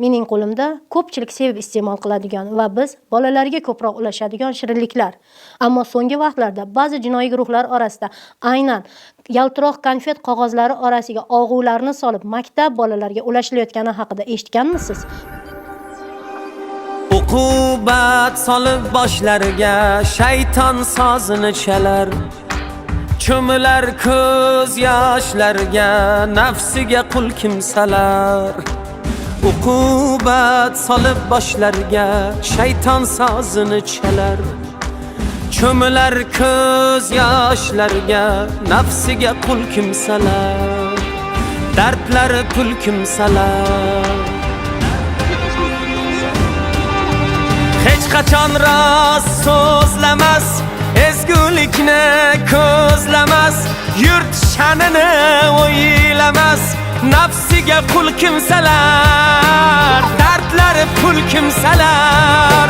Mening qo'limda ko'pchilik sevib iste'mol qiladigan va biz bolalarga ko'proq ulashadigan shirinliklar. Ammo so'nggi vaqtlarda ba'zi jinoiy guruhlar orasida aynan yaltiroq konfet qog'ozlari orasiga og'ularni solib maktab bolalarga ulashilayotgani haqida eshitganmisiz? Uqubat solib boshlariga shayton sozini chalar. Cho'milar ko'z yoshlarga nafsiga qul kimsalar. Uqubat solib boshlariga shayton sozini chalar. Cho'milar ko'z yoshlarga nafsiga qul kimsalar. Dardlari pul kimsalar. Hech qachon rost so'zlamas, ezgulikni ko'zlamas, yurt sha'nini o'ylamas, nafsiga qul kimsalar, dardlari pul kimsalar.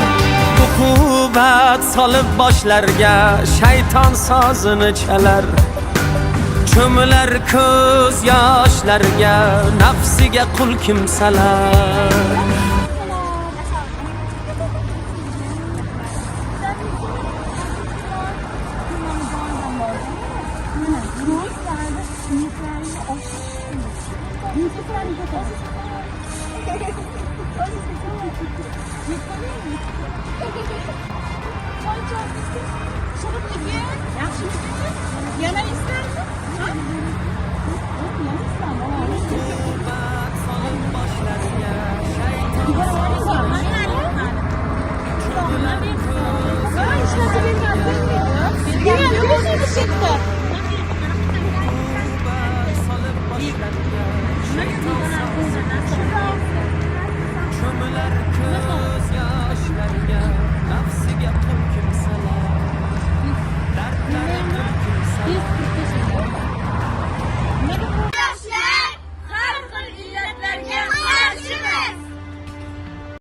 Uqubat solib boshlariga shayton sozini chalar. Cho'milar ko'z yoshlarga nafsiga qul kimsalar.